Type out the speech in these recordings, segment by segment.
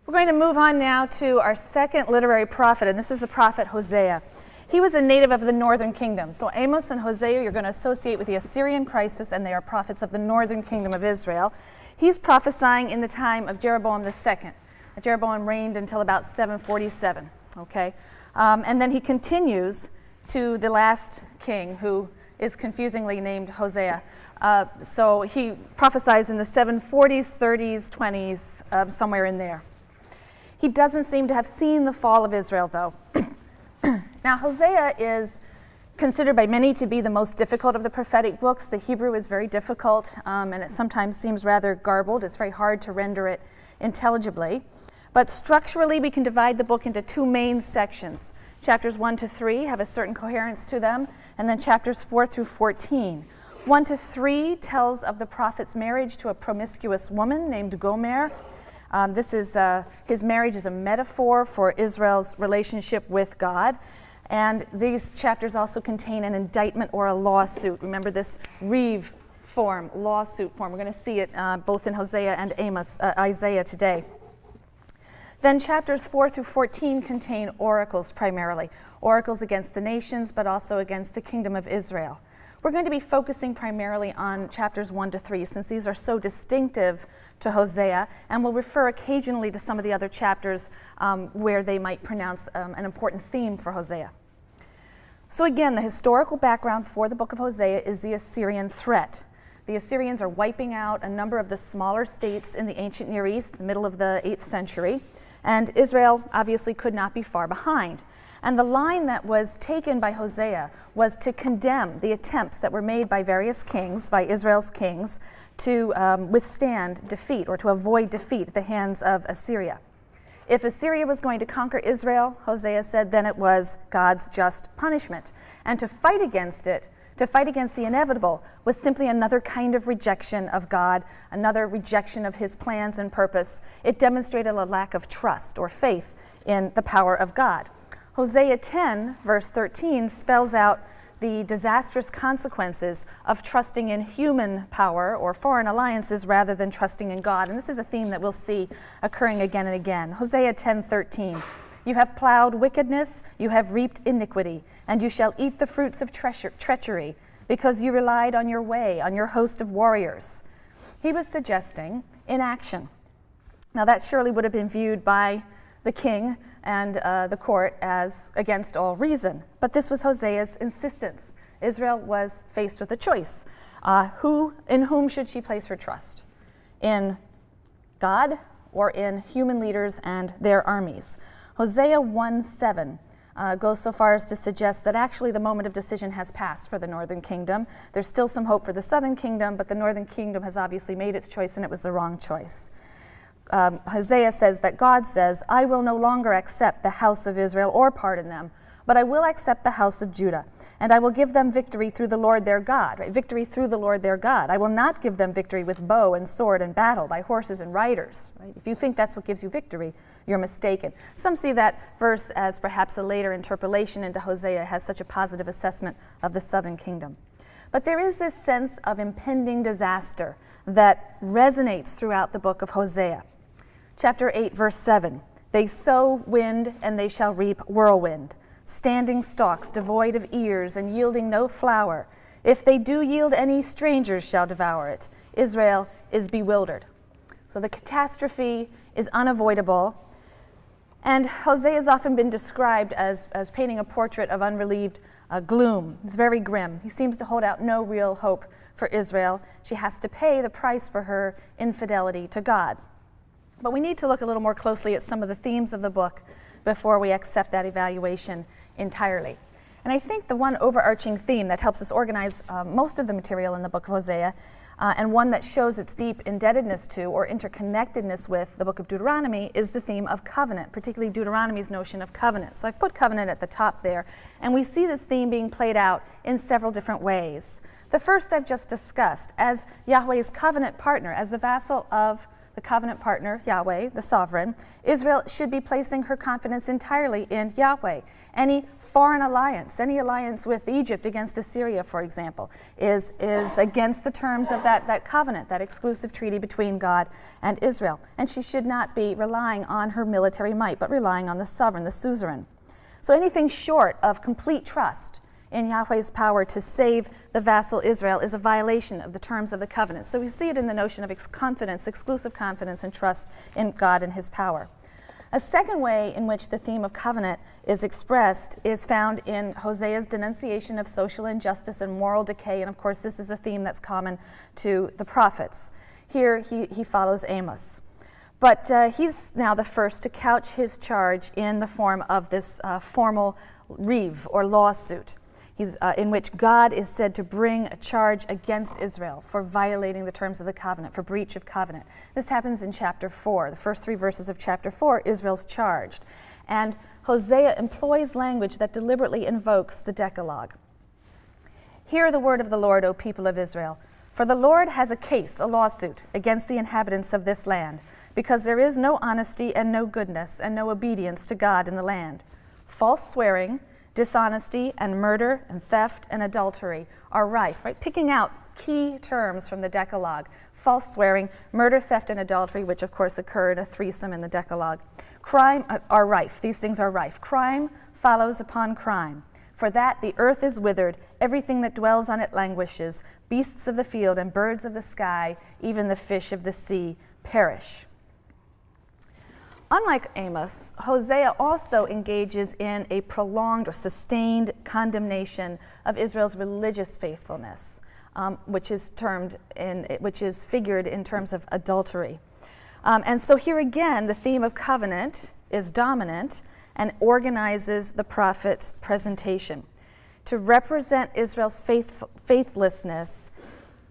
We're going to move on now to our second literary prophet, and this is the prophet Hosea. He was a native of the northern kingdom. So Amos and Hosea you're going to associate with the Assyrian crisis, and they are prophets of the northern kingdom of Israel. He's prophesying in the time of Jeroboam II. Jeroboam reigned until about 747, okay? And then he continues to the last king, who is confusingly named Hosea. So he prophesies in the 740s, 30s, 20s, somewhere in there. He doesn't seem to have seen the fall of Israel, though. Now, Hosea is considered by many to be the most difficult of the prophetic books. The Hebrew is very difficult, and it sometimes seems rather garbled. It's very hard to render it intelligibly. But structurally, we can divide the book into two main sections. Chapters 1 to 3 have a certain coherence to them, and then chapters 4 through 14. 1 to 3 tells of the prophet's marriage to a promiscuous woman named Gomer. His marriage is a metaphor for Israel's relationship with God. And these chapters also contain an indictment or a lawsuit. Remember this Reeve form, lawsuit form. We're going to see it both in Hosea and Isaiah today. Then chapters 4 through 14 contain oracles primarily. Oracles against the nations, but also against the kingdom of Israel. We're going to be focusing primarily on chapters 1 to 3, since these are so distinctive to Hosea, and we'll refer occasionally to some of the other chapters where they might pronounce an important theme for Hosea. So again, the historical background for the book of Hosea is the Assyrian threat. The Assyrians are wiping out a number of the smaller states in the ancient Near East, the middle of the 8th century, and Israel obviously could not be far behind. And the line that was taken by Hosea was to condemn the attempts that were made by various kings, by Israel's kings, to withstand defeat or to avoid defeat at the hands of Assyria. If Assyria was going to conquer Israel, Hosea said, then it was God's just punishment. And to fight against it, to fight against the inevitable, was simply another kind of rejection of God, another rejection of his plans and purpose. It demonstrated a lack of trust or faith in the power of God. Hosea 10, verse 13, spells out the disastrous consequences of trusting in human power or foreign alliances rather than trusting in God. And this is a theme that we'll see occurring again and again. Hosea 10:13, you have plowed wickedness, you have reaped iniquity, and you shall eat the fruits of treachery, because you relied on your way, on your host of warriors. He was suggesting inaction. Now that surely would have been viewed by the king and the court as against all reason. But this was Hosea's insistence. Israel was faced with a choice. In whom should she place her trust? In God or in human leaders and their armies? Hosea 1:7 goes so far as to suggest that actually the moment of decision has passed for the northern kingdom. There's still some hope for the southern kingdom, but the northern kingdom has obviously made its choice, and it was the wrong choice. Hosea says that God says, I will no longer accept the house of Israel or pardon them, but I will accept the house of Judah, and I will give them victory through the Lord their God. Right? Victory through the Lord their God. I will not give them victory with bow and sword and battle, by horses and riders. Right? If you think that's what gives you victory, you're mistaken. Some see that verse as perhaps a later interpolation into Hosea has such a positive assessment of the southern kingdom. But there is this sense of impending disaster that resonates throughout the book of Hosea. Chapter 8, verse 7, they sow wind and they shall reap whirlwind, standing stalks devoid of ears and yielding no flower. If they do yield any, strangers shall devour it. Israel is bewildered. So the catastrophe is unavoidable. And Hosea has often been described as painting a portrait of unrelieved gloom. It's very grim. He seems to hold out no real hope for Israel. She has to pay the price for her infidelity to God. But we need to look a little more closely at some of the themes of the book before we accept that evaluation entirely. And I think the one overarching theme that helps us organize most of the material in the book of Hosea, and one that shows its deep indebtedness to or interconnectedness with the book of Deuteronomy, is the theme of covenant, particularly Deuteronomy's notion of covenant. So I've put covenant at the top there, and we see this theme being played out in several different ways. The first I've just discussed, as Yahweh's covenant partner, as the vassal of the covenant partner, Yahweh, the sovereign, Israel should be placing her confidence entirely in Yahweh. Any foreign alliance, any alliance with Egypt against Assyria, for example, is against the terms of that covenant, that exclusive treaty between God and Israel. And she should not be relying on her military might, but relying on the sovereign, the suzerain. So anything short of complete trust in Yahweh's power to save the vassal Israel is a violation of the terms of the covenant. So we see it in the notion of confidence, exclusive confidence and trust in God and his power. A second way in which the theme of covenant is expressed is found in Hosea's denunciation of social injustice and moral decay, and of course this is a theme that's common to the prophets. Here he follows Amos. But he's now the first to couch his charge in the form of this formal reeve or lawsuit. In which God is said to bring a charge against Israel for violating the terms of the covenant, for breach of covenant. This happens in chapter 4. The first 3 verses of chapter 4, Israel's charged. And Hosea employs language that deliberately invokes the Decalogue. Hear the word of the Lord, O people of Israel. For the Lord has a case, a lawsuit, against the inhabitants of this land, because there is no honesty and no goodness and no obedience to God in the land. False swearing, dishonesty and murder and theft and adultery are rife, right? Picking out key terms from the Decalogue. False swearing, murder, theft, and adultery, which of course occur in a threesome in the Decalogue. Crime are rife. These things are rife. Crime follows upon crime. For that the earth is withered, everything that dwells on it languishes. Beasts of the field and birds of the sky, even the fish of the sea, perish. Unlike Amos, Hosea also engages in a prolonged or sustained condemnation of Israel's religious faithfulness, which is figured in terms of adultery. And so here again, the theme of covenant is dominant and organizes the prophet's presentation. To represent Israel's faithlessness,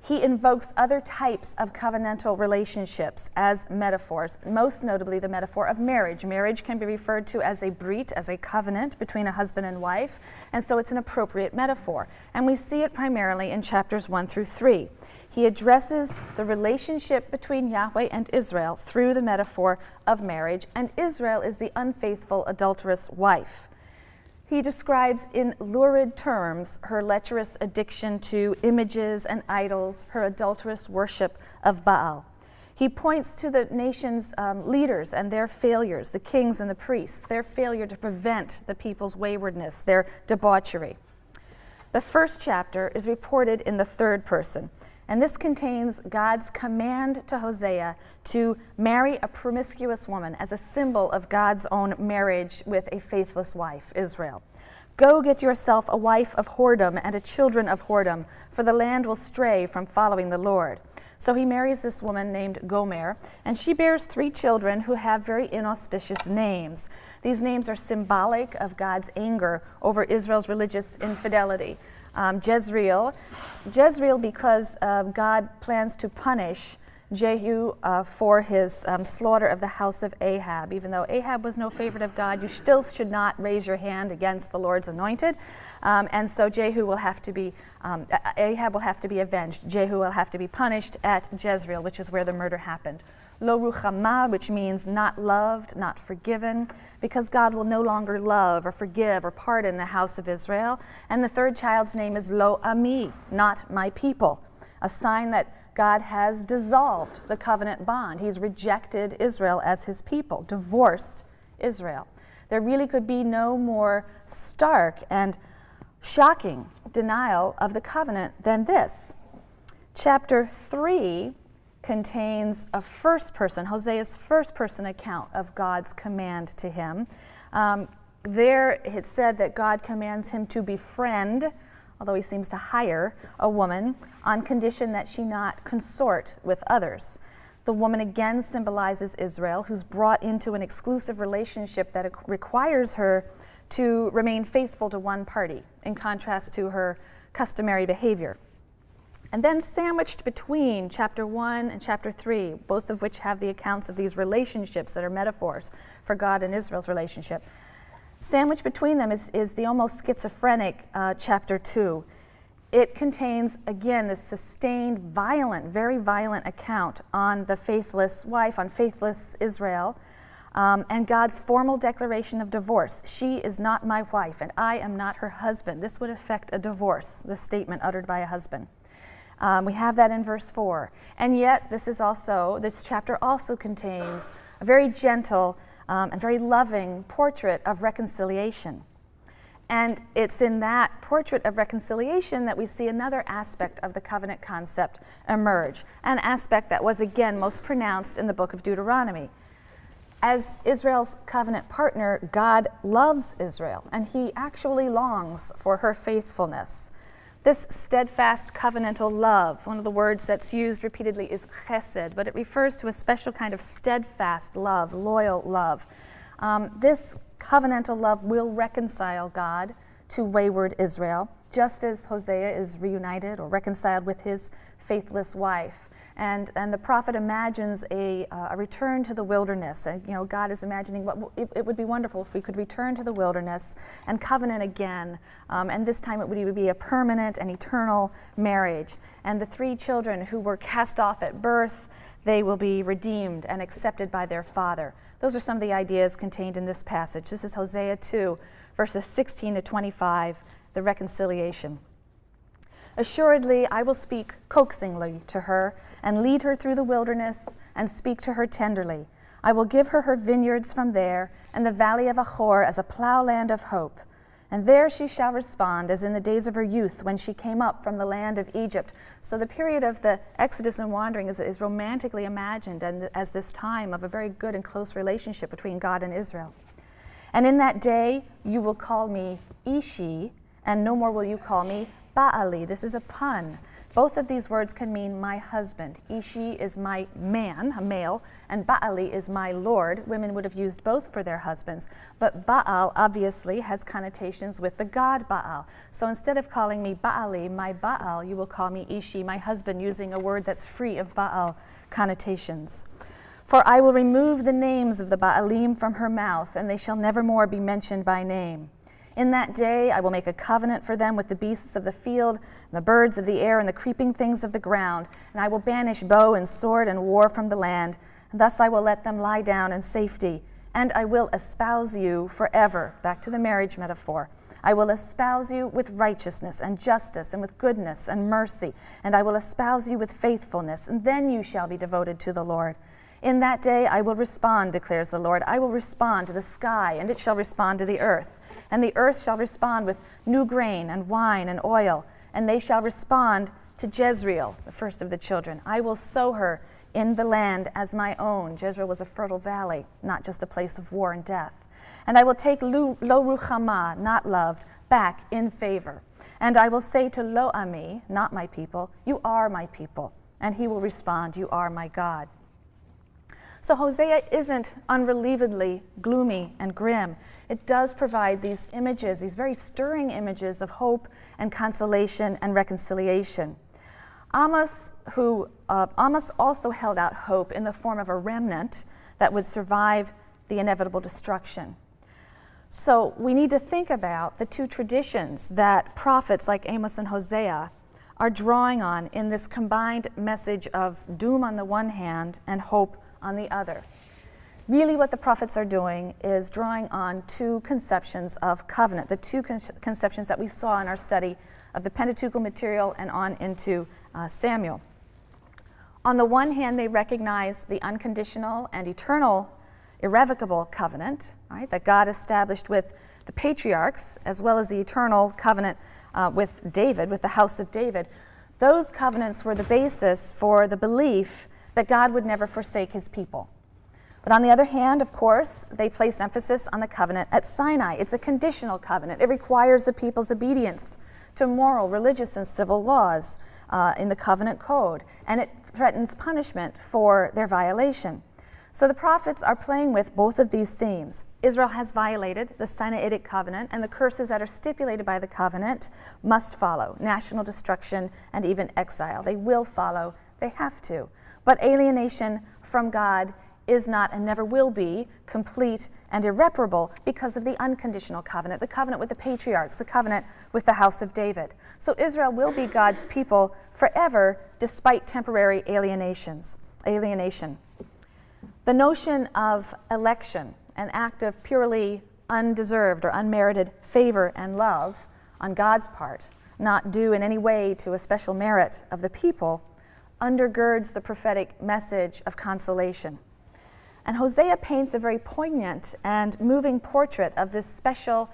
he invokes other types of covenantal relationships as metaphors, most notably the metaphor of marriage. Marriage can be referred to as a brit, as a covenant between a husband and wife, and so it's an appropriate metaphor. And we see it primarily in chapters 1 through 3. He addresses the relationship between Yahweh and Israel through the metaphor of marriage, and Israel is the unfaithful, adulterous wife. He describes in lurid terms her lecherous addiction to images and idols, her adulterous worship of Baal. He points to the nation's leaders and their failures, the kings and the priests, their failure to prevent the people's waywardness, their debauchery. The first chapter is reported in the third person, and this contains God's command to Hosea to marry a promiscuous woman as a symbol of God's own marriage with a faithless wife, Israel. Go get yourself a wife of whoredom and a children of whoredom, for the land will stray from following the Lord. So he marries this woman named Gomer, and she bears 3 children who have very inauspicious names. These names are symbolic of God's anger over Israel's religious infidelity. Jezreel because God plans to punish Jehu for his slaughter of the house of Ahab. Even though Ahab was no favorite of God, you still should not raise your hand against the Lord's anointed. And so Jehu will have to be, Ahab will have to be avenged. Jehu will have to be punished at Jezreel, which is where the murder happened. Lo ruchama, which means not loved, not forgiven, because God will no longer love or forgive or pardon the house of Israel. And the third child's name is Lo ami, not my people, a sign that God has dissolved the covenant bond. He's rejected Israel as his people, divorced Israel. There really could be no more stark and shocking denial of the covenant than this. Chapter 3 contains a Hosea's first person account of God's command to him. There it said that God commands him to befriend, although he seems to hire, a woman on condition that she not consort with others. The woman again symbolizes Israel, who's brought into an exclusive relationship that requires her to remain faithful to one party, in contrast to her customary behavior. And then sandwiched between chapter 1 and chapter 3, both of which have the accounts of these relationships that are metaphors for God and Israel's relationship, sandwiched between them is the almost schizophrenic chapter 2. it contains, again, this sustained, violent, very violent account on the faithless wife, on faithless Israel, and God's formal declaration of divorce. She is not my wife, and I am not her husband. This would affect a divorce, the statement uttered by a husband. We have that in verse 4. And yet, this chapter also contains a very gentle and very loving portrait of reconciliation. And it's in that portrait of reconciliation that we see another aspect of the covenant concept emerge, an aspect that was again most pronounced in the book of Deuteronomy. As Israel's covenant partner, God loves Israel, and he actually longs for her faithfulness. This steadfast covenantal love, one of the words that's used repeatedly is chesed, but it refers to a special kind of steadfast love, loyal love. This covenantal love will reconcile God to wayward Israel, just as Hosea is reunited or reconciled with his faithless wife. And the prophet imagines a return to the wilderness. And God is imagining it would be wonderful if we could return to the wilderness and covenant again. And this time it would be a permanent and eternal marriage. And the 3 children who were cast off at birth, they will be redeemed and accepted by their father. Those are some of the ideas contained in this passage. This is Hosea 2, verses 16 to 25, the reconciliation. Assuredly, I will speak coaxingly to her and lead her through the wilderness and speak to her tenderly. I will give her her vineyards from there and the valley of Achor as a plowland of hope. And there she shall respond as in the days of her youth when she came up from the land of Egypt. So the period of the Exodus and wandering is romantically imagined and as this time of a very good and close relationship between God and Israel. And in that day you will call me Ishi, and no more will you call me Baali. This is a pun. Both of these words can mean my husband. Ishi is my man, a male, and Baali is my lord. Women would have used both for their husbands. But Baal obviously has connotations with the god Baal. So instead of calling me Baali, my Baal, you will call me Ishi, my husband, using a word that's free of Baal connotations. For I will remove the names of the Baalim from her mouth, and they shall never more be mentioned by name. In that day I will make a covenant for them with the beasts of the field, and the birds of the air, and the creeping things of the ground, and I will banish bow and sword and war from the land, and thus I will let them lie down in safety, and I will espouse you forever. Back to the marriage metaphor. I will espouse you with righteousness and justice and with goodness and mercy, and I will espouse you with faithfulness, and then you shall be devoted to the Lord. In that day I will respond, declares the Lord. I will respond to the sky, and it shall respond to the earth. And the earth shall respond with new grain and wine and oil, and they shall respond to Jezreel, the first of the children. I will sow her in the land as my own. Jezreel was a fertile valley, not just a place of war and death. And I will take Lo Ruchama, not loved, back in favor. And I will say to Lo Ami, not my people, you are my people. And he will respond, you are my God. So Hosea isn't unrelievedly gloomy and grim. It does provide these images, these very stirring images of hope and consolation and reconciliation. Amos also held out hope in the form of a remnant that would survive the inevitable destruction. So we need to think about the 2 traditions that prophets like Amos and Hosea are drawing on in this combined message of doom on the one hand and hope on the other. Really what the prophets are doing is drawing on 2 conceptions of covenant, the 2 conceptions that we saw in our study of the Pentateuchal material and on into Samuel. On the one hand, they recognize the unconditional and eternal, irrevocable covenant, right, that God established with the patriarchs, as well as the eternal covenant with David, with the house of David. Those covenants were the basis for the belief that God would never forsake his people. But on the other hand, of course, they place emphasis on the covenant at Sinai. It's a conditional covenant. It requires the people's obedience to moral, religious, and civil laws in the covenant code, and it threatens punishment for their violation. So the prophets are playing with both of these themes. Israel has violated the Sinaitic covenant, and the curses that are stipulated by the covenant must follow: national destruction and even exile. They will follow. They have to. But alienation from God is not and never will be complete and irreparable because of the unconditional covenant, the covenant with the patriarchs, the covenant with the house of David. So Israel will be God's people forever despite temporary alienation. The notion of election, an act of purely undeserved or unmerited favor and love on God's part, not due in any way to a special merit of the people, undergirds the prophetic message of consolation. And Hosea paints a very poignant and moving portrait of this special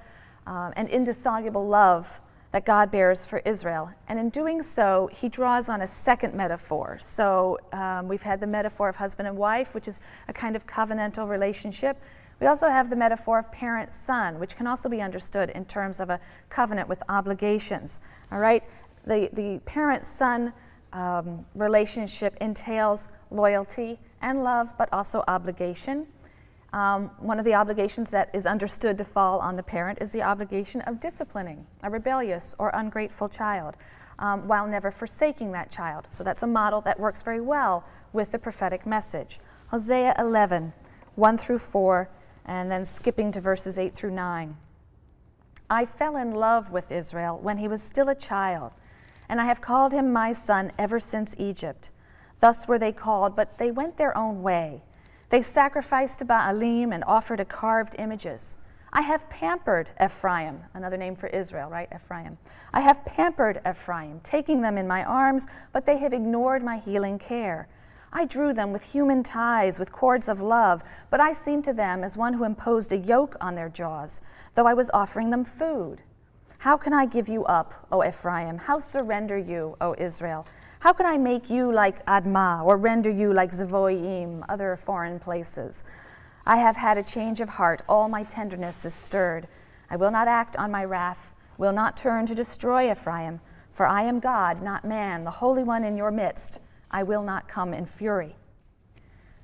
and indissoluble love that God bears for Israel. And in doing so, he draws on a second metaphor. So we've had the metaphor of husband and wife, which is a kind of covenantal relationship. We also have the metaphor of parent-son, which can also be understood in terms of a covenant with obligations. All right? The parent-son relationship entails loyalty and love, but also obligation. One of the obligations that is understood to fall on the parent is the obligation of disciplining a rebellious or ungrateful child, while never forsaking that child. So that's a model that works very well with the prophetic message. Hosea 11, 1 through 4, and then skipping to verses 8 through 9. I fell in love with Israel when he was still a child, and I have called him my son ever since Egypt. Thus were they called, but they went their own way. They sacrificed to Baalim and offered carved images. I have pampered Ephraim, another name for Israel, right? Ephraim. I have pampered Ephraim, taking them in my arms, but they have ignored my healing care. I drew them with human ties, with cords of love, but I seemed to them as one who imposed a yoke on their jaws, though I was offering them food. How can I give you up, O Ephraim? How surrender you, O Israel? How can I make you like Admah, or render you like Zeboim, other foreign places? I have had a change of heart. All my tenderness is stirred. I will not act on my wrath, will not turn to destroy Ephraim, for I am God, not man, the Holy One in your midst. I will not come in fury.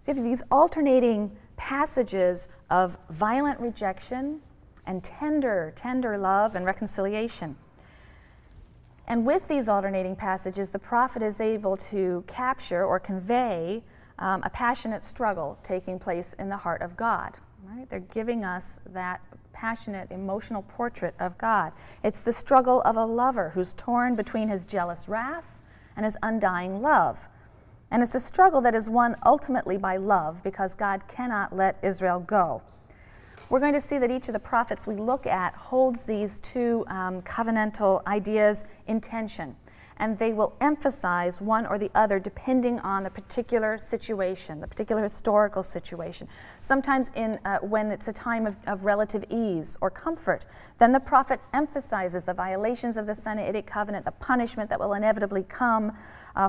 So you have these alternating passages of violent rejection and tender love and reconciliation. And with these alternating passages, the prophet is able to capture or convey a passionate struggle taking place in the heart of God. Right? They're giving us that passionate, emotional portrait of God. It's the struggle of a lover who's torn between his jealous wrath and his undying love. And it's a struggle that is won ultimately by love, because God cannot let Israel go. We're going to see that each of the prophets we look at holds these two covenantal ideas in tension, and they will emphasize one or the other depending on the particular situation, the particular historical situation. Sometimes when it's a time of relative ease or comfort, then the prophet emphasizes the violations of the Sinaitic covenant, the punishment that will inevitably come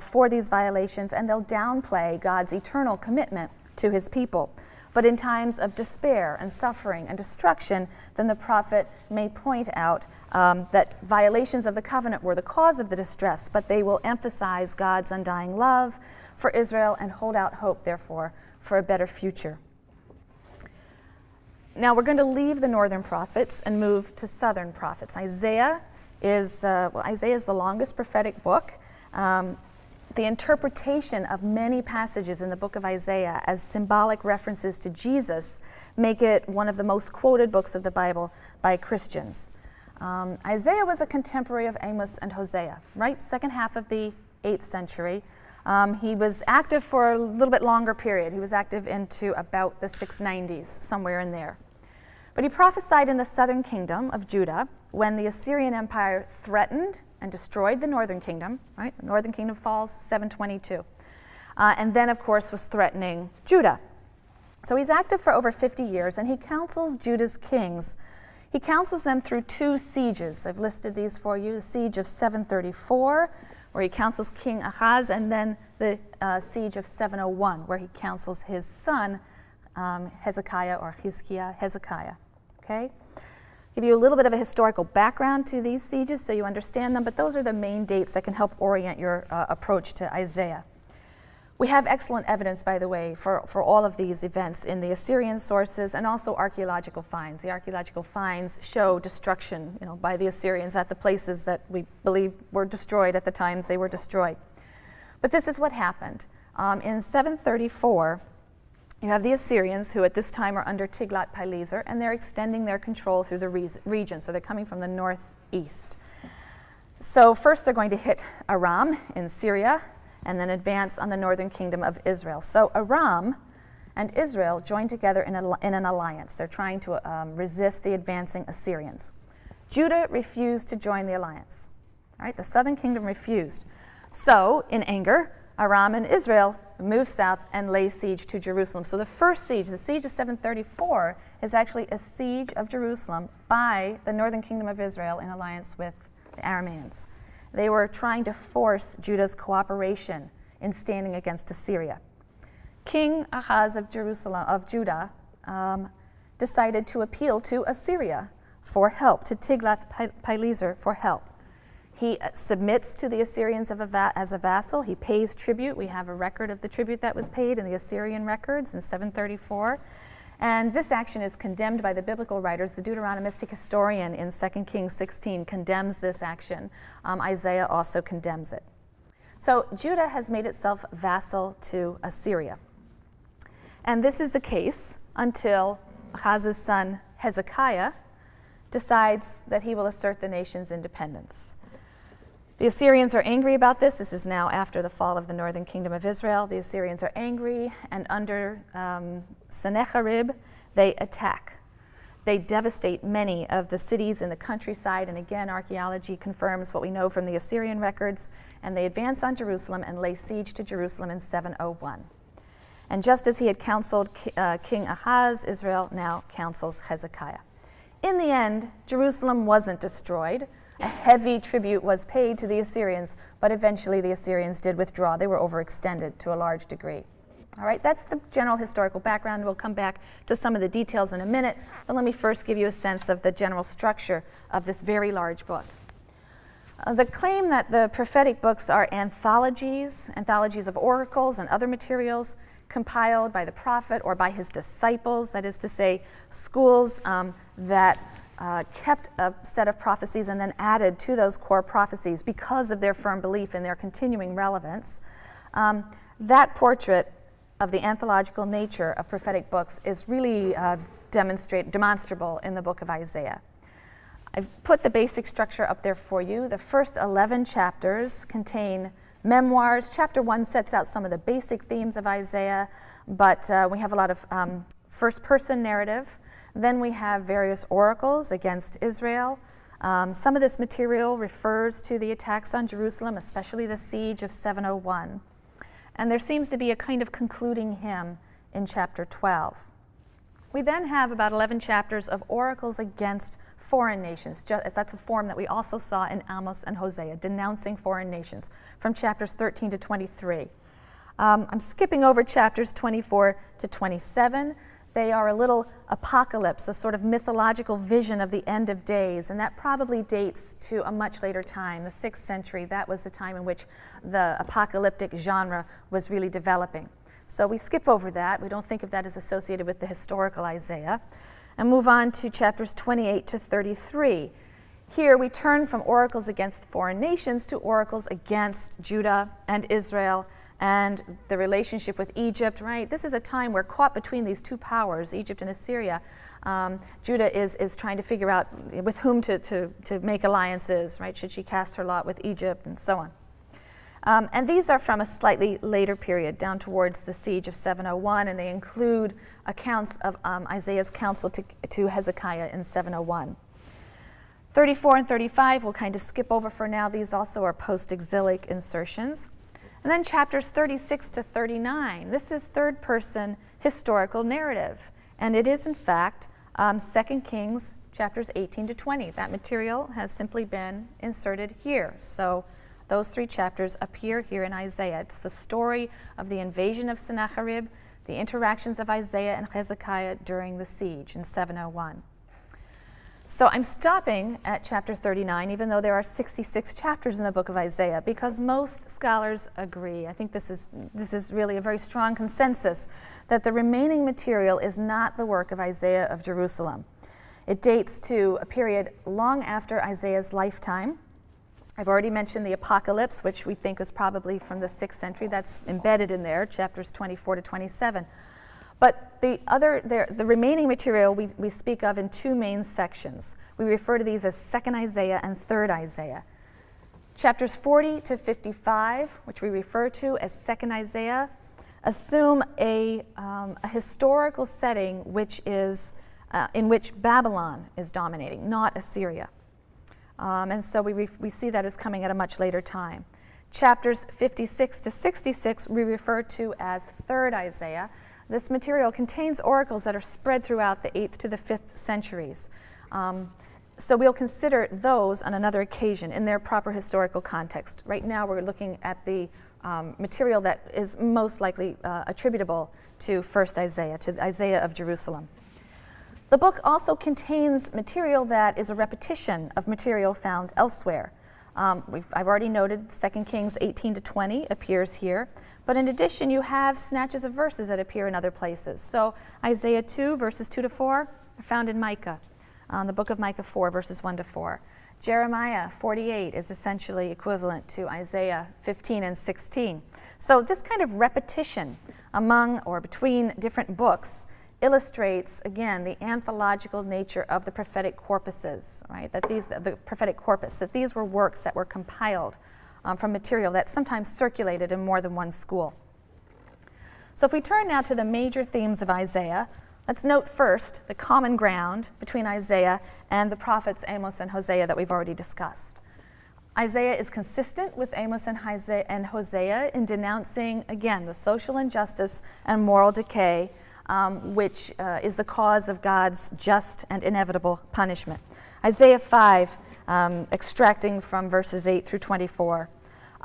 for these violations, and they'll downplay God's eternal commitment to his people. But in times of despair and suffering and destruction, then the prophet may point out that violations of the covenant were the cause of the distress, but they will emphasize God's undying love for Israel and hold out hope, therefore, for a better future. Now we're going to leave the northern prophets and move to southern prophets. Isaiah is the longest prophetic book. The interpretation of many passages in the book of Isaiah as symbolic references to Jesus make it one of the most quoted books of the Bible by Christians. Isaiah was a contemporary of Amos and Hosea, right? Second half of the 8th century. He was active for a little bit longer period. He was active into about the 690s, somewhere in there. But he prophesied in the southern kingdom of Judah when the Assyrian Empire threatened and destroyed the northern kingdom, right? The northern kingdom falls 722. And then, of course, was threatening Judah. So he's active for over 50 years, and he counsels Judah's kings. He counsels them through 2 sieges. I've listed these for you. The siege of 734, where he counsels King Ahaz, and then the siege of 701, where he counsels his son, Hezekiah, or Hezekiah. Okay? Give you a little bit of a historical background to these sieges so you understand them, but those are the main dates that can help orient your approach to Isaiah. We have excellent evidence, by the way, for all of these events in the Assyrian sources and also archaeological finds. The archaeological finds show destruction, by the Assyrians at the places that we believe were destroyed at the times they were destroyed. But this is what happened. In 734, You have the Assyrians, who at this time are under Tiglath-Pileser, and they're extending their control through the region. So they're coming from the northeast. So first they're going to hit Aram in Syria, and then advance on the northern kingdom of Israel. So Aram and Israel join together in an alliance. They're trying to resist the advancing Assyrians. Judah refused to join the alliance. All right, the southern kingdom refused. So, in anger, Aram and Israel moved south and lay siege to Jerusalem. So the first siege, the siege of 734, is actually a siege of Jerusalem by the northern kingdom of Israel in alliance with the Arameans. They were trying to force Judah's cooperation in standing against Assyria. King Ahaz of Judah, decided to appeal to Assyria for help, to Tiglath-Pileser for help. He submits to the Assyrians as a vassal. He pays tribute. We have a record of the tribute that was paid in the Assyrian records in 734. And this action is condemned by the biblical writers. The Deuteronomistic historian in 2 Kings 16 condemns this action. Isaiah also condemns it. So Judah has made itself vassal to Assyria. And this is the case until Ahaz's son Hezekiah decides that he will assert the nation's independence. The Assyrians are angry about this. This is now after the fall of the northern kingdom of Israel. The Assyrians are angry, and under Sennacherib, they attack. They devastate many of the cities in the countryside, and again, archaeology confirms what we know from the Assyrian records, and they advance on Jerusalem and lay siege to Jerusalem in 701. And just as he had counseled King Ahaz, Israel now counsels Hezekiah. In the end, Jerusalem wasn't destroyed. A heavy tribute was paid to the Assyrians, but eventually the Assyrians did withdraw. They were overextended to a large degree. All right, that's the general historical background. We'll come back to some of the details in a minute, but let me first give you a sense of the general structure of this very large book. The claim that the prophetic books are anthologies of oracles and other materials compiled by the prophet or by his disciples, that is to say, schools that kept a set of prophecies and then added to those core prophecies because of their firm belief in their continuing relevance. That portrait of the anthological nature of prophetic books is really demonstrable in the book of Isaiah. I've put the basic structure up there for you. The first 11 chapters contain memoirs. Chapter 1 sets out some of the basic themes of Isaiah, but we have a lot of first-person narrative. Then we have various oracles against Israel. Some of this material refers to the attacks on Jerusalem, especially the siege of 701. And there seems to be a kind of concluding hymn in chapter 12. We then have about 11 chapters of oracles against foreign nations. That's a form that we also saw in Amos and Hosea, denouncing foreign nations, from chapters 13 to 23. I'm skipping over chapters 24 to 27. They are a little apocalypse, a sort of mythological vision of the end of days, and that probably dates to a much later time, the 6th century. That was the time in which the apocalyptic genre was really developing. So we skip over that. We don't think of that as associated with the historical Isaiah, and move on to chapters 28 to 33. Here we turn from oracles against foreign nations to oracles against Judah and Israel and the relationship with Egypt, right? This is a time where, caught between these two powers, Egypt and Assyria, Judah is trying to figure out with whom to make alliances, right? Should she cast her lot with Egypt, and so on. And these are from a slightly later period, down towards the siege of 701, and they include accounts of Isaiah's counsel to Hezekiah in 701. 34 and 35 we'll kind of skip over for now. These also are post-exilic insertions. And then chapters 36 to 39, this is third-person historical narrative. And it is, in fact, 2 Kings chapters 18 to 20. That material has simply been inserted here. So those 3 chapters appear here in Isaiah. It's the story of the invasion of Sennacherib, the interactions of Isaiah and Hezekiah during the siege in 701. So I'm stopping at chapter 39, even though there are 66 chapters in the book of Isaiah, because most scholars agree. I think this is really a very strong consensus that the remaining material is not the work of Isaiah of Jerusalem. It dates to a period long after Isaiah's lifetime. I've already mentioned the apocalypse, which we think was probably from the 6th century. That's embedded in there, chapters 24 to 27. But the remaining material we speak of in two main sections. We refer to these as 2nd Isaiah and 3rd Isaiah. Chapters 40 to 55, which we refer to as 2nd Isaiah, assume a historical setting which is in which Babylon is dominating, not Assyria. And so we see that as coming at a much later time. Chapters 56 to 66 we refer to as 3rd Isaiah. This material contains oracles that are spread throughout the 8th to the 5th centuries. So we'll consider those on another occasion in their proper historical context. Right now we're looking at the material that is most likely attributable to 1st Isaiah, to Isaiah of Jerusalem. The book also contains material that is a repetition of material found elsewhere. I've already noted 2 Kings 18 to 20 appears here, but in addition you have snatches of verses that appear in other places. So Isaiah 2 verses 2 to 4 are found in Micah, the book of Micah 4 verses 1 to 4. Jeremiah 48 is essentially equivalent to Isaiah 15 and 16. So this kind of repetition among or between different books illustrates, again, the anthological nature of the prophetic corpuses, right? The prophetic corpus, that these were works that were compiled from material that sometimes circulated in more than one school. So if we turn now to the major themes of Isaiah, let's note first the common ground between Isaiah and the prophets Amos and Hosea that we've already discussed. Isaiah is consistent with Amos and Hosea in denouncing, again, the social injustice and moral decay which is the cause of God's just and inevitable punishment. Isaiah 5, extracting from verses 8 through 24.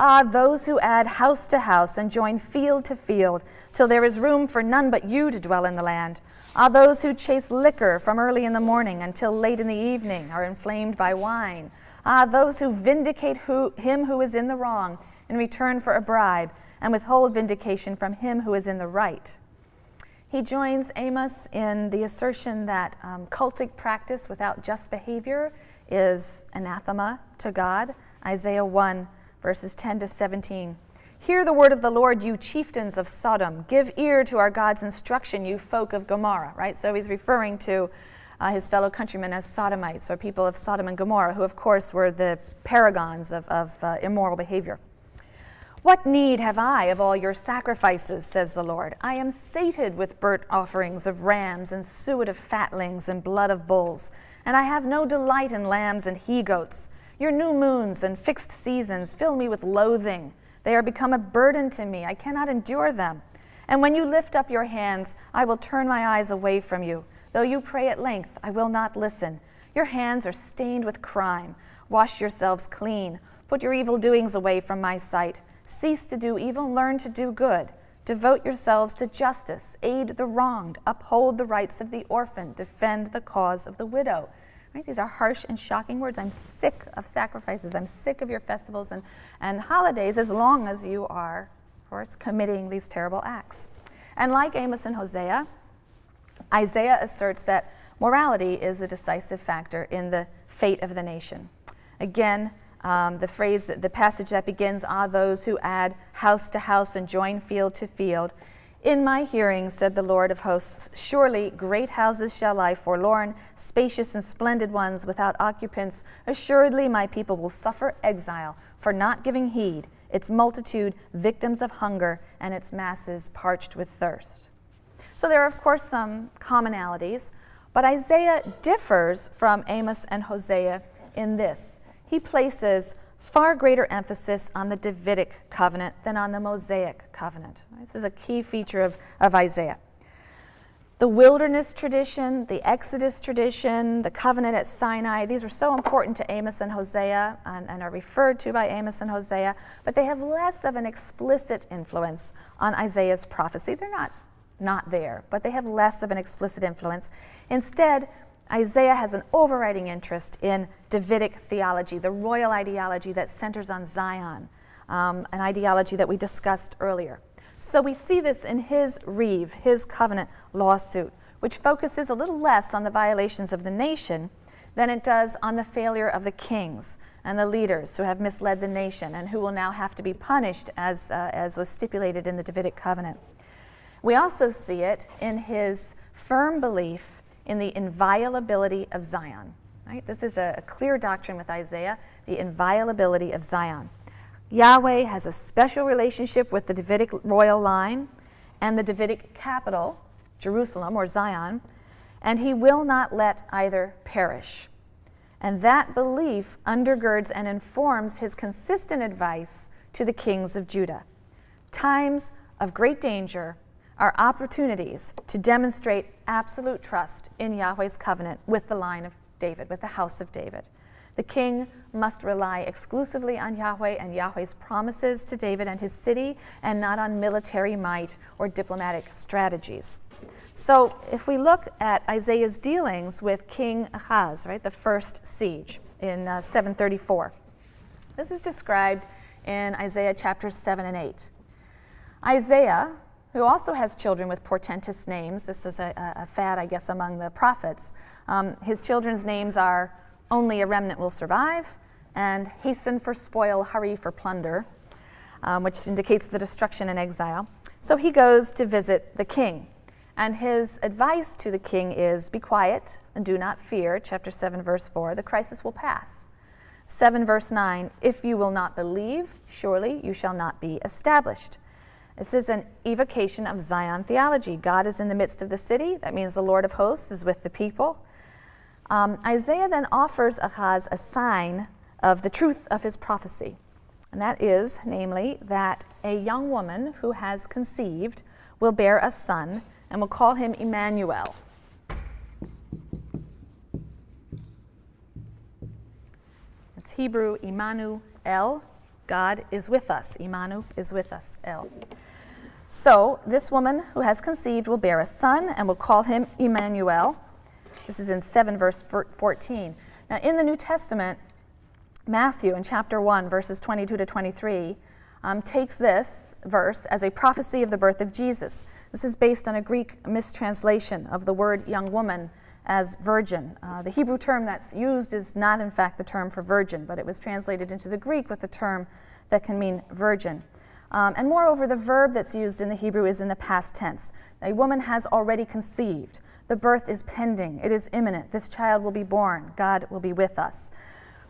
Ah, those who add house to house and join field to field, till there is room for none but you to dwell in the land. Ah, those who chase liquor from early in the morning until late in the evening are inflamed by wine. Ah, those who vindicate him who is in the wrong in return for a bribe, and withhold vindication from him who is in the right. He joins Amos in the assertion that cultic practice without just behavior is anathema to God. Isaiah 1, verses 10 to 17. Hear the word of the Lord, you chieftains of Sodom. Give ear to our God's instruction, you folk of Gomorrah. Right? So he's referring to his fellow countrymen as Sodomites, or people of Sodom and Gomorrah, who of course were the paragons of immoral behavior. What need have I of all your sacrifices, says the Lord? I am sated with burnt offerings of rams and suet of fatlings and blood of bulls, and I have no delight in lambs and he-goats. Your new moons and fixed seasons fill me with loathing. They are become a burden to me. I cannot endure them. And when you lift up your hands, I will turn my eyes away from you. Though you pray at length, I will not listen. Your hands are stained with crime. Wash yourselves clean. Put your evil doings away from my sight. Cease to do evil, learn to do good. Devote yourselves to justice, aid the wronged, uphold the rights of the orphan, defend the cause of the widow. Right? These are harsh and shocking words. I'm sick of sacrifices. I'm sick of your festivals and holidays as long as you are, of course, committing these terrible acts. And like Amos and Hosea, Isaiah asserts that morality is a decisive factor in the fate of the nation. Again, the passage that begins, ah, those who add house to house and join field to field. In my hearing, said the Lord of hosts, surely great houses shall lie forlorn, spacious and splendid ones without occupants. Assuredly my people will suffer exile for not giving heed, its multitude victims of hunger, and its masses parched with thirst. So there are, of course, some commonalities, but Isaiah differs from Amos and Hosea in this. He places far greater emphasis on the Davidic Covenant than on the Mosaic Covenant. This is a key feature of Isaiah. The wilderness tradition, the Exodus tradition, the covenant at Sinai, these are so important to Amos and Hosea and are referred to by Amos and Hosea, but they have less of an explicit influence on Isaiah's prophecy. They're not there, but they have less of an explicit influence. Instead, Isaiah has an overriding interest in Davidic theology, the royal ideology that centers on Zion, an ideology that we discussed earlier. So we see this in his reeve, his covenant lawsuit, which focuses a little less on the violations of the nation than it does on the failure of the kings and the leaders who have misled the nation and who will now have to be punished as was stipulated in the Davidic Covenant. We also see it in his firm belief in the inviolability of Zion. Right? This is a clear doctrine with Isaiah, the inviolability of Zion. Yahweh has a special relationship with the Davidic royal line and the Davidic capital, Jerusalem or Zion, and he will not let either perish. And that belief undergirds and informs his consistent advice to the kings of Judah. Times of great danger are opportunities to demonstrate absolute trust in Yahweh's covenant with the line of David, with the house of David. The king must rely exclusively on Yahweh and Yahweh's promises to David and his city, and not on military might or diplomatic strategies. So if we look at Isaiah's dealings with King Ahaz, right, the first siege in 734, this is described in Isaiah chapters 7 and 8. Isaiah, who also has children with portentous names, this is a fad, I guess, among the prophets. His children's names are Only a Remnant Will Survive and Hasten for Spoil, Hurry for Plunder, which indicates the destruction and exile. So he goes to visit the king. And his advice to the king is, be quiet and do not fear, chapter 7, verse 4, the crisis will pass. 7, verse 9, if you will not believe, surely you shall not be established. This is an evocation of Zion theology. God is in the midst of the city. That means the Lord of hosts is with the people. Isaiah then offers Ahaz a sign of the truth of his prophecy. And that is, namely, that a young woman who has conceived will bear a son and will call him Emmanuel. It's Hebrew, Immanuel. God is with us. Immanu is with us, El. So this woman who has conceived will bear a son and will call him Emmanuel. This is in 7 verse 14. Now in the New Testament, Matthew in chapter 1 verses 22 to 23 takes this verse as a prophecy of the birth of Jesus. This is based on a Greek mistranslation of the word young woman as virgin. The Hebrew term that's used is not in fact the term for virgin, but it was translated into the Greek with the term that can mean virgin. And moreover, the verb that's used in the Hebrew is in the past tense. A woman has already conceived. The birth is pending. It is imminent. This child will be born. God will be with us.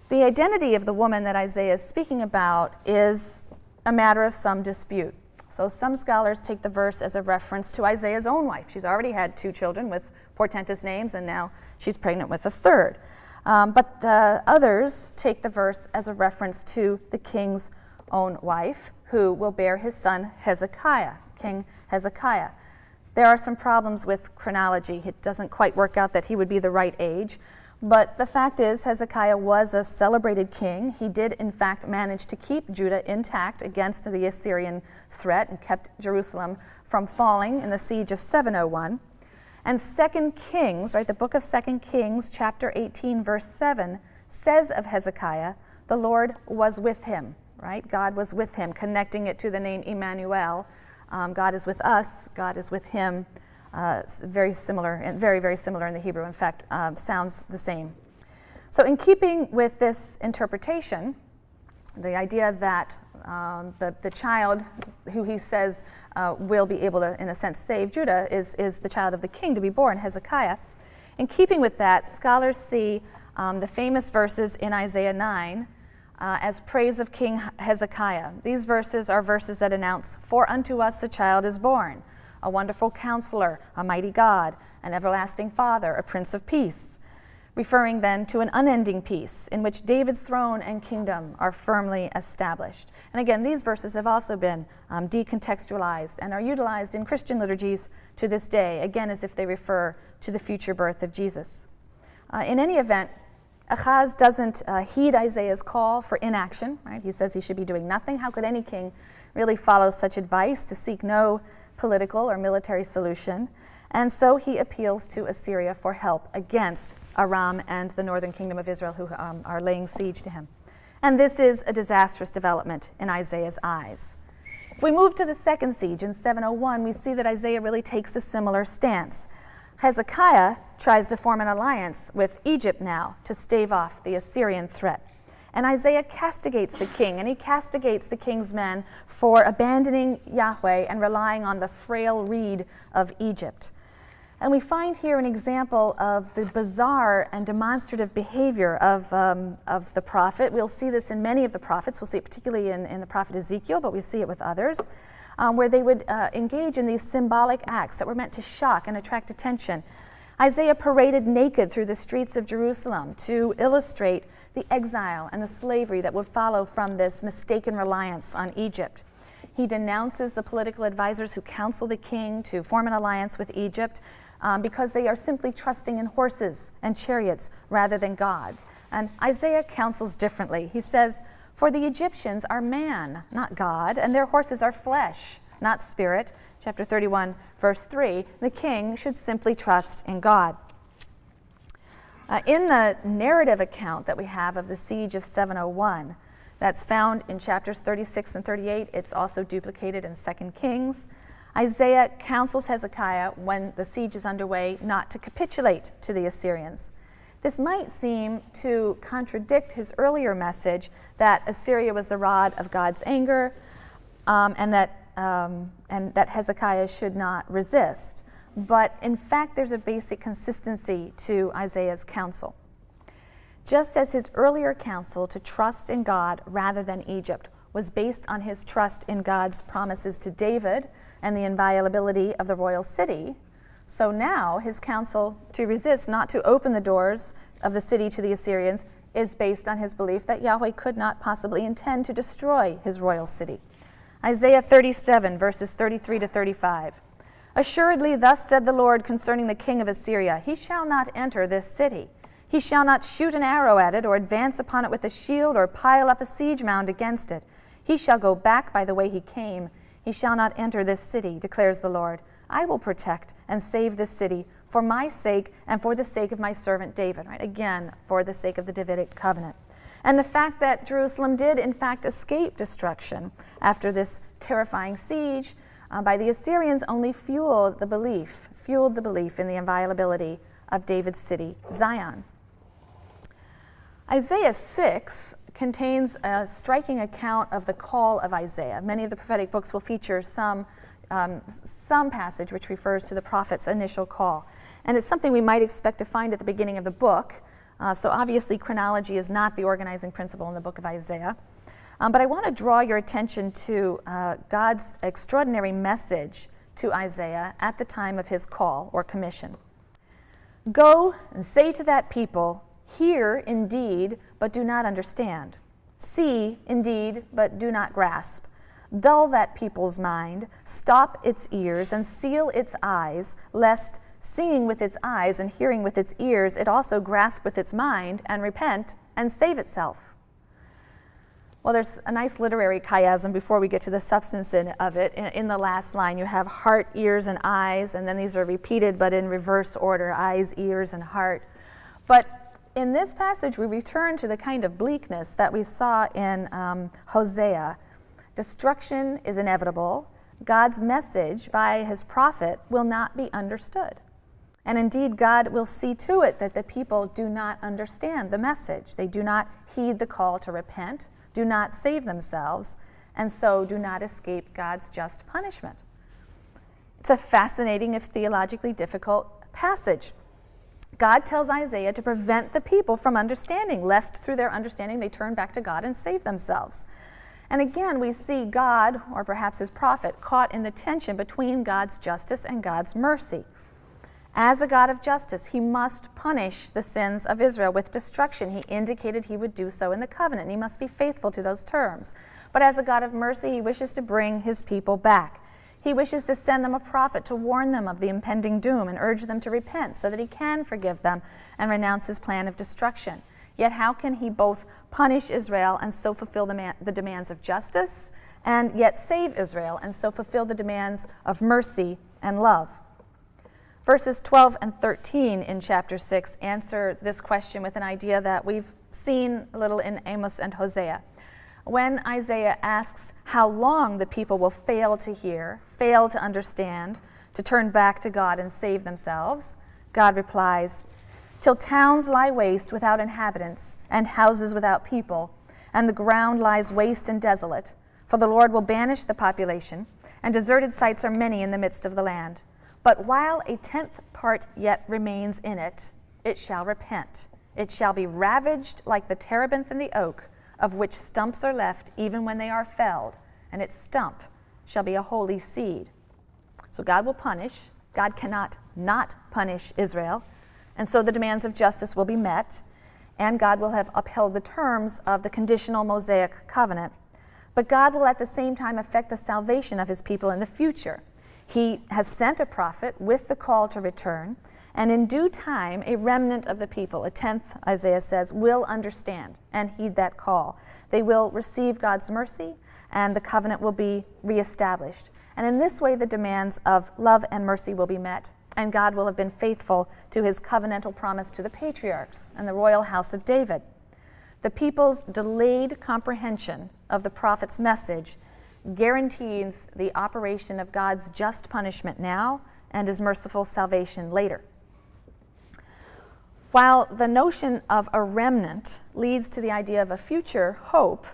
The identity of the woman that Isaiah is speaking about is a matter of some dispute. So some scholars take the verse as a reference to Isaiah's own wife. She's already had 2 children with portentous names, and now she's pregnant with a third. But others take the verse as a reference to the king's own wife, who will bear his son Hezekiah, King Hezekiah. There are some problems with chronology. It doesn't quite work out that he would be the right age. But the fact is, Hezekiah was a celebrated king. He did, in fact, manage to keep Judah intact against the Assyrian threat and kept Jerusalem from falling in the siege of 701. And 2 Kings, right, the book of 2 Kings, chapter 18, verse 7, says of Hezekiah, the Lord was with him, right? God was with him, connecting it to the name Emmanuel. God is with us, God is with him. Very similar, and very, very similar in the Hebrew. In fact, sounds the same. So in keeping with this interpretation, the idea that the child who he says will be able to, in a sense, save Judah is the child of the king to be born, Hezekiah. In keeping with that, scholars see the famous verses in Isaiah 9 as praise of King Hezekiah. These verses are verses that announce, "For unto us a child is born, a wonderful counselor, a mighty God, an everlasting Father, a Prince of Peace," referring then to an unending peace in which David's throne and kingdom are firmly established. And again, these verses have also been decontextualized and are utilized in Christian liturgies to this day, again as if they refer to the future birth of Jesus. In any event, Ahaz doesn't heed Isaiah's call for inaction, right? He says he should be doing nothing. How could any king really follow such advice to seek no political or military solution? And so he appeals to Assyria for help against Aram and the northern kingdom of Israel, who are laying siege to him. And this is a disastrous development in Isaiah's eyes. If we move to the second siege in 701, we see that Isaiah really takes a similar stance. Hezekiah tries to form an alliance with Egypt now to stave off the Assyrian threat. And Isaiah castigates the king, and he castigates the king's men for abandoning Yahweh and relying on the frail reed of Egypt. And we find here an example of the bizarre and demonstrative behavior of the prophet. We'll see this in many of the prophets. We'll see it particularly in the prophet Ezekiel, but we see it with others, where they would engage in these symbolic acts that were meant to shock and attract attention. Isaiah paraded naked through the streets of Jerusalem to illustrate the exile and the slavery that would follow from this mistaken reliance on Egypt. He denounces the political advisors who counsel the king to form an alliance with Egypt because they are simply trusting in horses and chariots rather than God. And Isaiah counsels differently. He says, "For the Egyptians are man, not God, and their horses are flesh, not spirit." Chapter 31, verse 3, the king should simply trust in God. In the narrative account that we have of the siege of 701, that's found in chapters 36 and 38, it's also duplicated in 2 Kings. Isaiah counsels Hezekiah when the siege is underway not to capitulate to the Assyrians. This might seem to contradict his earlier message that Assyria was the rod of God's anger, and that Hezekiah should not resist. But in fact, there's a basic consistency to Isaiah's counsel. Just as his earlier counsel to trust in God rather than Egypt was based on his trust in God's promises to David and the inviolability of the royal city, so now his counsel to resist, not to open the doors of the city to the Assyrians, is based on his belief that Yahweh could not possibly intend to destroy his royal city. Isaiah 37, verses 33 to 35. "Assuredly, thus said the Lord concerning the king of Assyria, he shall not enter this city. He shall not shoot an arrow at it, or advance upon it with a shield, or pile up a siege mound against it. He shall go back by the way he came. He shall not enter this city, declares the Lord. I will protect and save this city for my sake and for the sake of my servant David." Right? Again, for the sake of the Davidic Covenant. And the fact that Jerusalem did, in fact, escape destruction after this terrifying siege by the Assyrians only fueled the belief in the inviolability of David's city, Zion. Isaiah 6 contains a striking account of the call of Isaiah. Many of the prophetic books will feature some passage which refers to the prophet's initial call. And it's something we might expect to find at the beginning of the book. So obviously chronology is not the organizing principle in the book of Isaiah. But I want to draw your attention to God's extraordinary message to Isaiah at the time of his call or commission. "Go and say to that people, hear indeed, but do not understand. See indeed, but do not grasp. Dull that people's mind, stop its ears, and seal its eyes, lest seeing with its eyes and hearing with its ears, it also grasp with its mind and repent and save itself." Well, there's a nice literary chiasm before we get to the substance of it. In the last line, you have heart, ears, and eyes, and then these are repeated, but in reverse order, eyes, ears, and heart. But in this passage, we return to the kind of bleakness that we saw in Hosea. Destruction is inevitable. God's message by his prophet will not be understood. And indeed, God will see to it that the people do not understand the message. They do not heed the call to repent, do not save themselves, and so do not escape God's just punishment. It's a fascinating, if theologically difficult, passage. God tells Isaiah to prevent the people from understanding, lest through their understanding they turn back to God and save themselves. And again, we see God, or perhaps his prophet, caught in the tension between God's justice and God's mercy. As a God of justice, he must punish the sins of Israel with destruction. He indicated he would do so in the covenant, and he must be faithful to those terms. But as a God of mercy, he wishes to bring his people back. He wishes to send them a prophet to warn them of the impending doom and urge them to repent so that he can forgive them and renounce his plan of destruction. Yet how can he both punish Israel and so fulfill the demands of justice, and yet save Israel and so fulfill the demands of mercy and love? Verses 12 and 13 in chapter 6 answer this question with an idea that we've seen a little in Amos and Hosea. When Isaiah asks how long the people will fail to hear, fail to understand, to turn back to God and save themselves, God replies, "Till towns lie waste without inhabitants and houses without people, and the ground lies waste and desolate. For the Lord will banish the population, and deserted sites are many in the midst of the land. But while a 10th part yet remains in it, it shall repent. It shall be ravaged like the terebinth and the oak, of which stumps are left even when they are felled, and its stump shall be a holy seed. So God will punish. God cannot not punish Israel. And so the demands of justice will be met, and God will have upheld the terms of the conditional Mosaic covenant. But God will at the same time effect the salvation of his people in the future. He has sent a prophet with the call to return, and in due time a remnant of the people, a 10th, Isaiah says, will understand and heed that call. They will receive God's mercy, and the covenant will be reestablished. And in this way the demands of love and mercy will be met, and God will have been faithful to his covenantal promise to the patriarchs and the royal house of David. The people's delayed comprehension of the prophet's message guarantees the operation of God's just punishment now and his merciful salvation later. While the notion of a remnant leads to the idea of a future hope,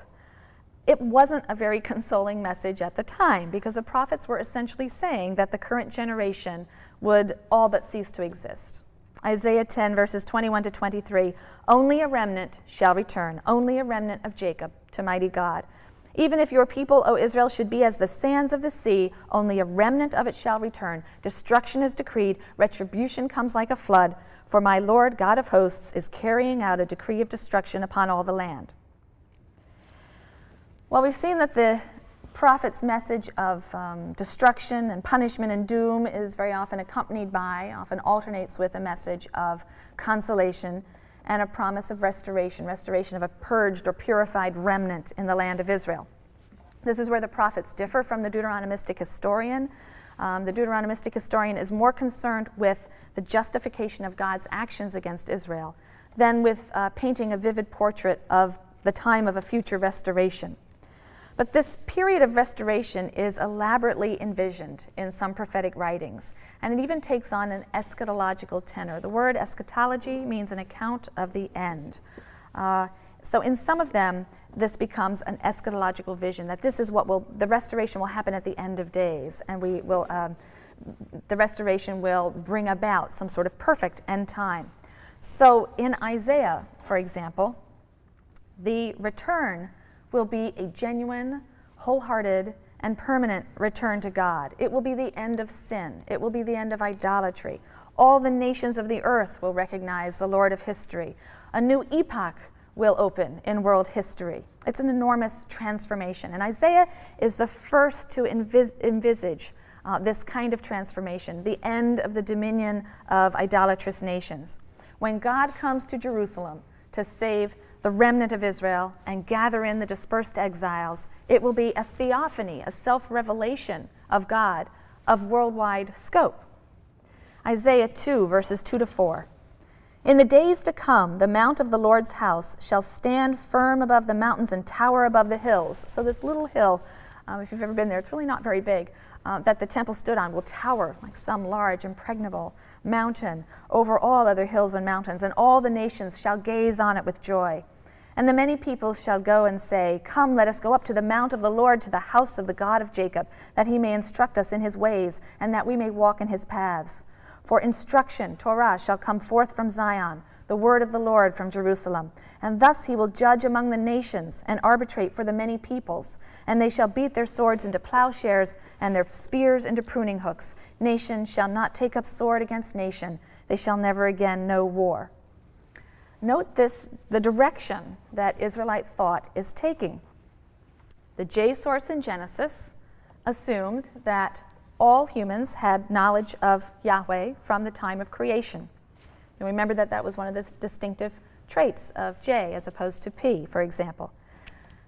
it wasn't a very consoling message at the time, because the prophets were essentially saying that the current generation would all but cease to exist. Isaiah 10, verses 21 to 23, only a remnant shall return, only a remnant of Jacob to mighty God. Even if your people, O Israel, should be as the sands of the sea, only a remnant of it shall return. Destruction is decreed, retribution comes like a flood, for my Lord God of hosts is carrying out a decree of destruction upon all the land. Well, we've seen that the prophet's message of destruction and punishment and doom is very often accompanied by, often alternates with a message of consolation and a promise of restoration of a purged or purified remnant in the land of Israel. This is where the prophets differ from the Deuteronomistic historian. The Deuteronomistic historian is more concerned with the justification of God's actions against Israel than with painting a vivid portrait of the time of a future restoration. But this period of restoration is elaborately envisioned in some prophetic writings, and it even takes on an eschatological tenor. The word eschatology means an account of the end. So in some of them, this becomes an eschatological vision, that this is what the restoration will happen at the end of days, and the restoration will bring about some sort of perfect end time. So in Isaiah, for example, the return will be a genuine, wholehearted, and permanent return to God. It will be the end of sin. It will be the end of idolatry. All the nations of the earth will recognize the Lord of history. A new epoch will open in world history. It's an enormous transformation. And Isaiah is the first to envisage this kind of transformation, the end of the dominion of idolatrous nations. When God comes to Jerusalem to save the remnant of Israel and gather in the dispersed exiles, it will be a theophany, a self-revelation of God of worldwide scope. Isaiah 2, verses 2 to 4. In the days to come, the mount of the Lord's house shall stand firm above the mountains and tower above the hills. So this little hill, if you've ever been there, it's really not very big, that the temple stood on will tower like some large, impregnable mountain over all other hills and mountains, and all the nations shall gaze on it with joy. And the many peoples shall go and say, come, let us go up to the mount of the Lord, to the house of the God of Jacob, that he may instruct us in his ways, and that we may walk in his paths. For instruction, Torah, shall come forth from Zion, the word of the Lord from Jerusalem. And thus he will judge among the nations, and arbitrate for the many peoples. And they shall beat their swords into plowshares, and their spears into pruning hooks. Nation shall not take up sword against nation. They shall never again know war. Note this, the direction that Israelite thought is taking. The J source in Genesis assumed that all humans had knowledge of Yahweh from the time of creation. And remember that was one of the distinctive traits of J as opposed to P, for example.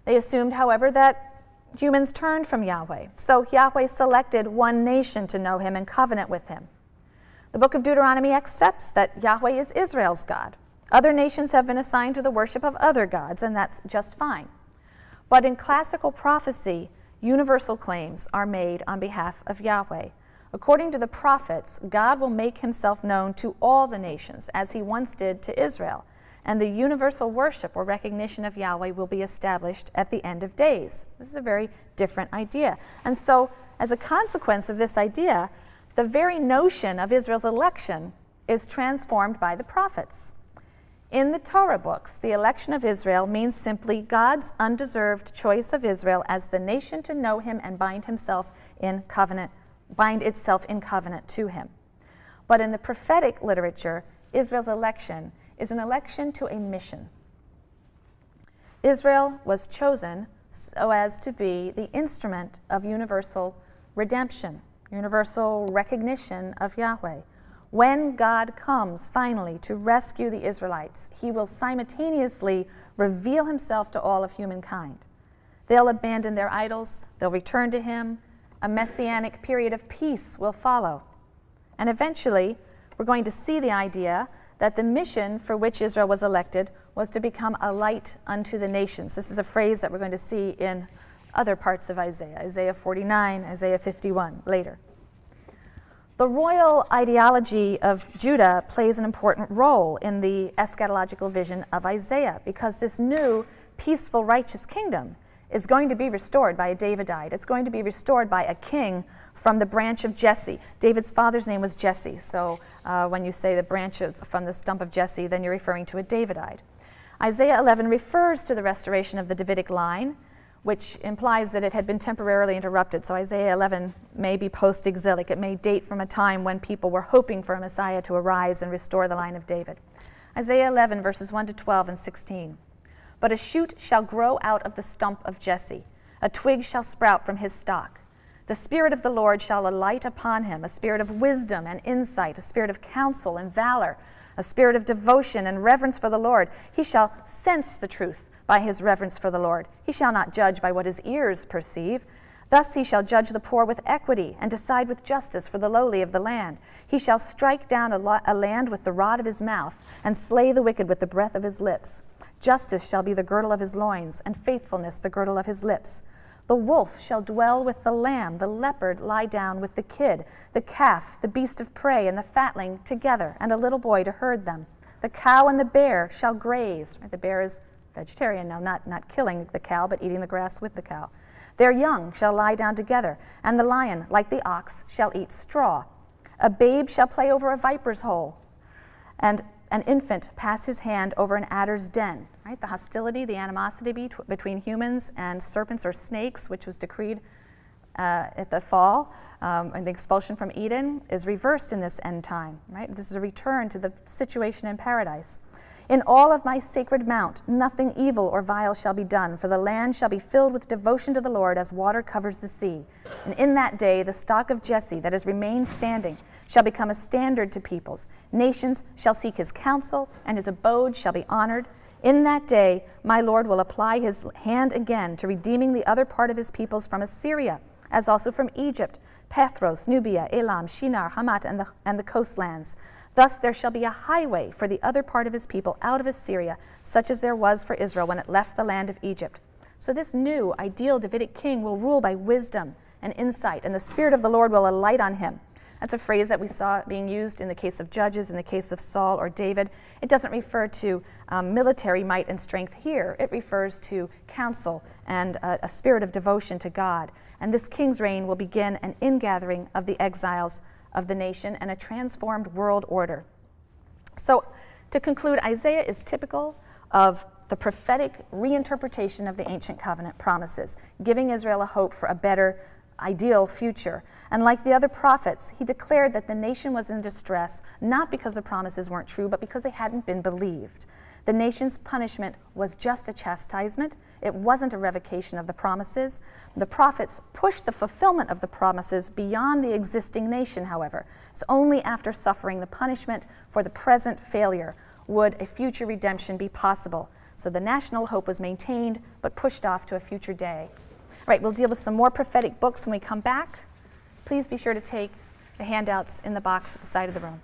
They assumed, however, that humans turned from Yahweh. So Yahweh selected one nation to know him and covenant with him. The book of Deuteronomy accepts that Yahweh is Israel's God. Other nations have been assigned to the worship of other gods, and that's just fine. But in classical prophecy, universal claims are made on behalf of Yahweh. According to the prophets, God will make himself known to all the nations, as he once did to Israel. and the universal worship or recognition of Yahweh will be established at the end of days. This is a very different idea. And so, as a consequence of this idea, the very notion of Israel's election is transformed by the prophets. In the Torah books, the election of Israel means simply God's undeserved choice of Israel as the nation to know him and bind itself in covenant to him. But in the prophetic literature, Israel's election is an election to a mission. Israel was chosen so as to be the instrument of universal redemption, universal recognition of Yahweh. When God comes finally to rescue the Israelites, he will simultaneously reveal himself to all of humankind. They'll abandon their idols, they'll return to him, a messianic period of peace will follow. And eventually, we're going to see the idea that the mission for which Israel was elected was to become a light unto the nations. This is a phrase that we're going to see in other parts of Isaiah, Isaiah 49, Isaiah 51, later. The royal ideology of Judah plays an important role in the eschatological vision of Isaiah because this new, peaceful, righteous kingdom is going to be restored by a Davidite. It's going to be restored by a king from the branch of Jesse. David's father's name was Jesse, so when you say the branch from the stump of Jesse, then you're referring to a Davidite. Isaiah 11 refers to the restoration of the Davidic line, which implies that it had been temporarily interrupted. So Isaiah 11 may be post-exilic. It may date from a time when people were hoping for a Messiah to arise and restore the line of David. Isaiah 11, verses 1 to 12 and 16. But a shoot shall grow out of the stump of Jesse, a twig shall sprout from his stalk. The Spirit of the Lord shall alight upon him, a spirit of wisdom and insight, a spirit of counsel and valor, a spirit of devotion and reverence for the Lord. He shall sense the truth by his reverence for the Lord. He shall not judge by what his ears perceive. Thus he shall judge the poor with equity and decide with justice for the lowly of the land. He shall strike down a land with the rod of his mouth and slay the wicked with the breath of his lips. Justice shall be the girdle of his loins, and faithfulness the girdle of his lips. The wolf shall dwell with the lamb, the leopard lie down with the kid, the calf, the beast of prey, and the fatling together, and a little boy to herd them. The cow and the bear shall graze. The bear is vegetarian now, not killing the cow, but eating the grass with the cow. Their young shall lie down together, and the lion, like the ox, shall eat straw. A babe shall play over a viper's hole, and an infant pass his hand over an adder's den. Right? The hostility, the animosity between humans and serpents or snakes, which was decreed at the fall, and the expulsion from Eden, is reversed in this end time. Right? This is a return to the situation in paradise. In all of my sacred mount, nothing evil or vile shall be done, for the land shall be filled with devotion to the Lord as water covers the sea. And in that day, the stock of Jesse that has remained standing shall become a standard to peoples. Nations shall seek his counsel, and his abode shall be honored. In that day, my Lord will apply his hand again to redeeming the other part of his peoples from Assyria, as also from Egypt, Pathros, Nubia, Elam, Shinar, Hamat, and the coastlands. Thus there shall be a highway for the other part of his people out of Assyria, such as there was for Israel when it left the land of Egypt. So this new, ideal Davidic king will rule by wisdom and insight, and the Spirit of the Lord will alight on him. That's a phrase that we saw being used in the case of Judges, in the case of Saul or David. It doesn't refer to military might and strength here. It refers to counsel and a spirit of devotion to God. And this king's reign will begin an ingathering of the exiles of the nation and a transformed world order. So, to conclude, Isaiah is typical of the prophetic reinterpretation of the ancient covenant promises, giving Israel a hope for a better, ideal future. And like the other prophets, he declared that the nation was in distress, not because the promises weren't true, but because they hadn't been believed. The nation's punishment was just a chastisement. It wasn't a revocation of the promises. The prophets pushed the fulfillment of the promises beyond the existing nation, however. It's only after suffering the punishment for the present failure would a future redemption be possible. So the national hope was maintained, but pushed off to a future day. All right, we'll deal with some more prophetic books when we come back. Please be sure to take the handouts in the box at the side of the room.